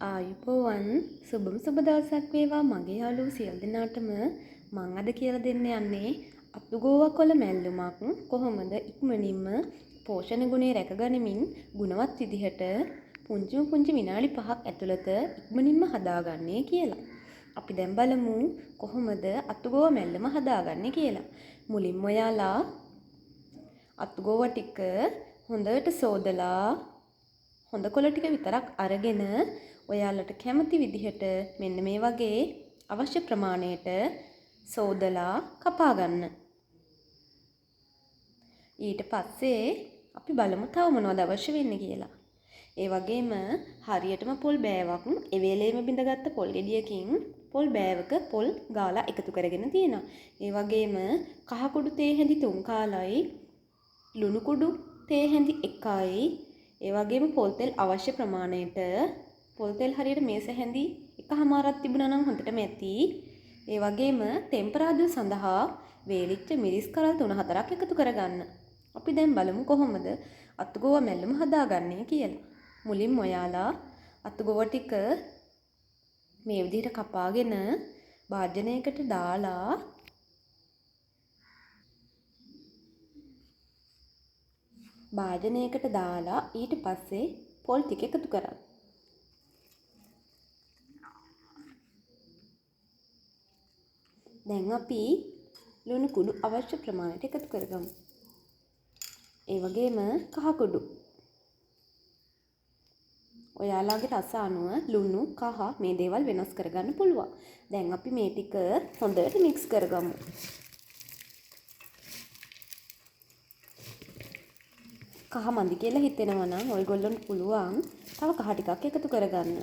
ආයුබෝවන් සුබම සුබ දවසක් වේවා මගේ යාළුවෝ සියලු දෙනාටම මම අද කියලා දෙන්න යන්නේ අතුගෝවකොළ මැල්ලුමක් කොහොමද ඉක්මනින්ම පෝෂණ ගුණය රැකගනිමින් ගුණවත් විදිහට පුංචි විනාඩි 5ක් ඇතුළත ඉක්මනින්ම හදාගන්නේ කියලා. අපි දැන් බලමු කොහොමද අතුගෝව මැල්ලුම හදාගන්නේ කියලා. මුලින්ම ඔයාලා අතුගෝව ටික හොඳට සෝදලා හොඳ කොළ ටික විතරක් අරගෙන ඔයාලට කැමති විදිහට මෙන්න මේ වගේ අවශ්‍ය ප්‍රමාණයට සෝදලා කපා ගන්න. ඊට පස්සේ අපි බලමු තව මොනවද අවශ්‍ය වෙන්නේ කියලා. ඒ වගේම හරියටම පොල් බෑවක් ඒ වෙලේම බිඳගත්ත පොල් ගෙඩියකින් පොල් බෑවක පොල් ගාලා එකතු කරගෙන තියෙනවා. ඒ වගේම කහ කුඩු තේ හැඳි 3 කාලයි ලුණු කුඩු තේ හැඳි 1යි ඒ වගේම පොල් තෙල් අවශ්‍ය ප්‍රමාණයට පොල් තෙල් හරියට මේස හැඳි එකමාරක් තිබුණා නම් හොඳටම ඇති. ඒ වගේම ටෙම්පරාදුර සඳහා වේලිච්ච මිරිස් කරල් 3-4ක් එකතු කරගන්න. අපි දැන් බලමු කොහොමද අතුගෝව මැල්ලුම හදාගන්නේ කියලා. මුලින්ම ඔයාලා අතුගෝව ටික මේ විදිහට කපාගෙන භාජනයකට දාලා ඊට පස්සේ පොල් ටික එකතු කරන්න. දැන් අපි ලුණු කුඩු අවශ්‍ය ප්‍රමාණයට එකතු කරගමු. ඒ වගේම කහ කුඩු. ඔයාලගේ රස අනුව ලුණු කහ මේ දේවල් වෙනස් කරගන්න පුළුවන්. දැන් අපි මේ ටික හොඳට මික්ස් කරගමු. කහ මදි කියලා හිතෙනවා නම් ඔයගොල්ලන්ට පුළුවන් තව කහ ටිකක් එකතු කරගන්න.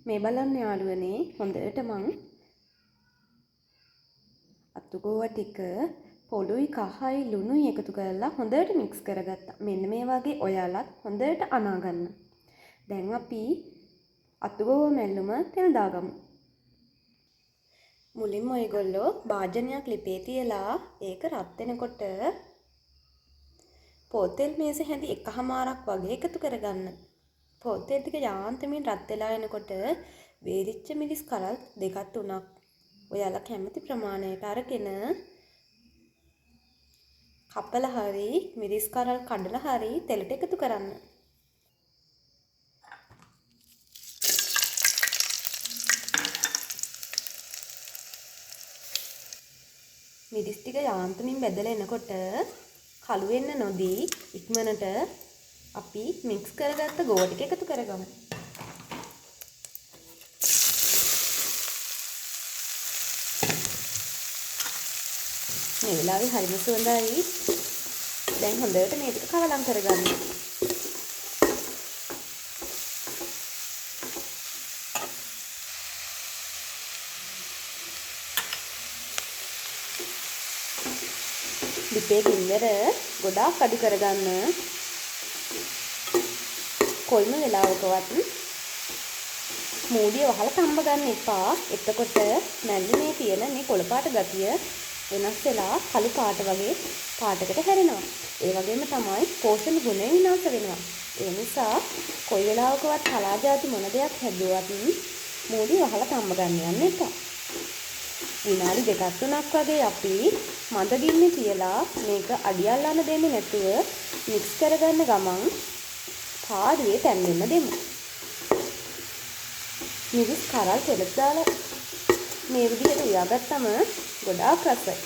මේ බලන්න යාළුවනේ හොඳට මං අතුගෝව ටික පොළුයි කහයි ලුණුයි එකතු කරලා හොඳට මික්ස් කරගත්තා. මෙන්න මේ වගේ ඔයාලත් හොඳට අනා ගන්න. දැන් අපි අතුගෝව මැල්ලුම තෙල් දාගමු. මුලින්ම ඔයගොල්ලෝ භාජනයක් ලිපේ තියලා ඒක රත් වෙනකොට පොල් තෙල් මේස හැඳි එකමාරක් වගේ එකතු කරගන්න. පොල් තෙල් ටික යාන්තමින් රත් වෙලා එනකොට වේලිච්ච මිරිස් කරල් 2-3ක් ඔයාලා කැමති ප්‍රමාණයට අරගෙන කපලා හරි මිරිස් කරල් කඩලා හරි තෙලට එකතු කරන්න. මිරිස් ටික යාන්තමින් බෙදලා එනකොට කළු වෙන්න නොදී ඉක්මනට අපි මික්ස් කරගත්ත ගෝව ටික එකතු කරගමු. මේ වෙලාවේ හරිම සුවඳයි. දැන් හොඳට මේ ටික කවලම් කරගන්න. ලිපේ ගින්දර ගොඩාක් අඩු කරගන්න. කොයිම වෙලාවකවත් මූඩිය වහලා තම්බ ගන්න එපා. එතකොට මැල්ලුමේ තියෙන මේ කොළ පාට ගතිය වෙනස් වෙලා කළු පාට වගේ පාටකට හැරෙනවා. ඒ වගේම තමයි පෝෂණ ගුණය විනාශ වෙනවා. ඒ නිසා කොයි වෙලාවකවත් කලා જાති මොන දෙයක් හැදුවත් මූඩිය වහලා තම්බ ගන්න යන්න එපා. විනාඩි 2-3ක් වගේ අපි මද ගින්නේ තියලා මේක අඩියල්ලන්න දෙන්නේ නැතුව මික්ස් කරගන්න ගමන් පාඩුවේ තැන් වෙන්න දෙමු. මිරිස් කරල් තෙලට දාලා මේ විදිහට උයාගත්තම ගොඩාක් රසයි.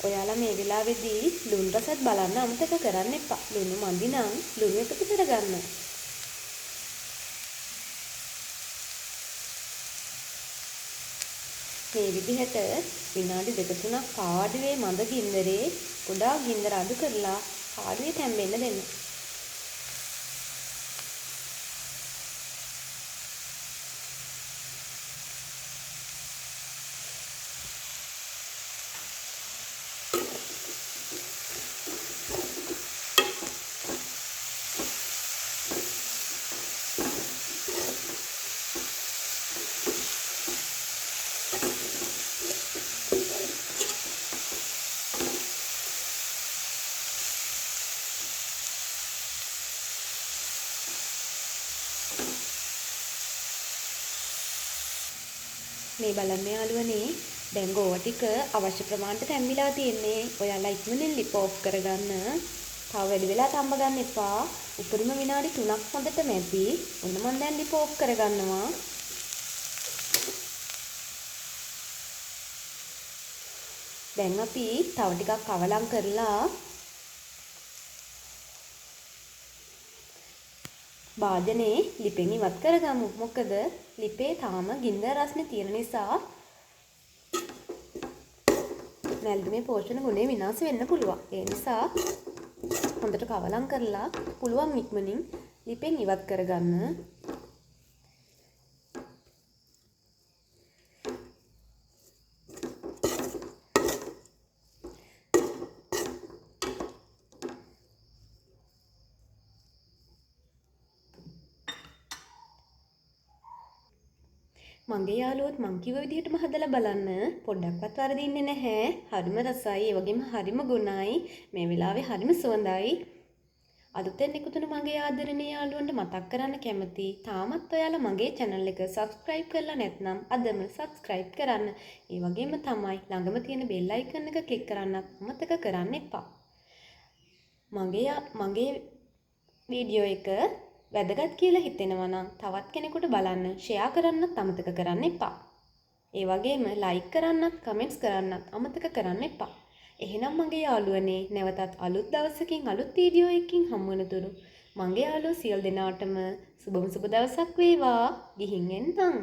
ඔයාලා මේ වෙලාවේදී ලුණු රසත් බලන්න අමතක කරන්න එපා. ලුණු මදි නම් ලුණු එකතු කරගන්න. මේ විදිහට විනාඩි 2-3ක් පාඩුවේ මඳ ගින්දරේ ගොඩාක් ගින්දර අඩු කරලා පාඩුවේ තැම්බෙන්න දෙන්න. මේ බලන්න යාළුවනේ දැන් ගෝවා ටික අවශ්‍ය ප්‍රමාණයට තැම්බිලා තියෙන්නේ. ඔයාලා ඉක්මනින් ලිප් ඔෆ් කරගන්න. තව වැඩි වෙලා තම්බ ගන්න එපා. උපරිම විනාඩි 3ක් හොඳට මැදි. ඔන්න මම දැන් ලිප් ඔෆ් කරගන්නවා. දැන් අපි තව ටිකක් කවලම් කරලා භාජනේ ලිපෙන් ඉවත් කරගමු. මොකද ලිපේ තාම ගින්දර රස්නේ තියෙන නිසා මැල්දුමේ පෝෂණ ගුණය විනාශ වෙන්න පුළුවන්. ඒ නිසා හොඳට කවලම් කරලා පුළුවන් ඉක්මනින් ලිපෙන් ඉවත් කරගන්න. මගේ යාළුවොත් මං කිව්ව විදිහටම හදලා බලන්න. පොඩ්ඩක්වත් වරදින්නේ නැහැ. හරිම රසයි. ඒ වගේම හරිම ගුණයි. මේ වෙලාවේ හරිම සුවඳයි. අලුතෙන් එකතු වෙන මගේ ආදරණීය යාළුවන්ට මතක් කරන්න කැමතියි. තාමත් ඔයාලා මගේ channel එක subscribe කරලා නැත්නම් අදම subscribe කරන්න. ඒ වගේම තමයි ළඟම තියෙන bell icon එක click කරන්නත් අමතක කරන්න එපා. මගේ වීඩියෝ එක වැදගත් කියලා හිතෙනවා නම් තවත් කෙනෙකුට බලන්න ෂෙයා කරන්නත් අමතක කරන්න එපා. ඒ වගේම ලයික් කරන්නත් කමෙන්ට්ස් කරන්නත් අමතක කරන්න එපා. එහෙනම් මගේ යාළුවනේ නැවතත් අලුත් දවසකින් අලුත් වීඩියෝ එකකින් හමු වෙනතුරු මගේ යාළුවෝ සියලු දෙනාටම සුබම සුබ දවසක් වේවා. ගිහින් එන්නම්.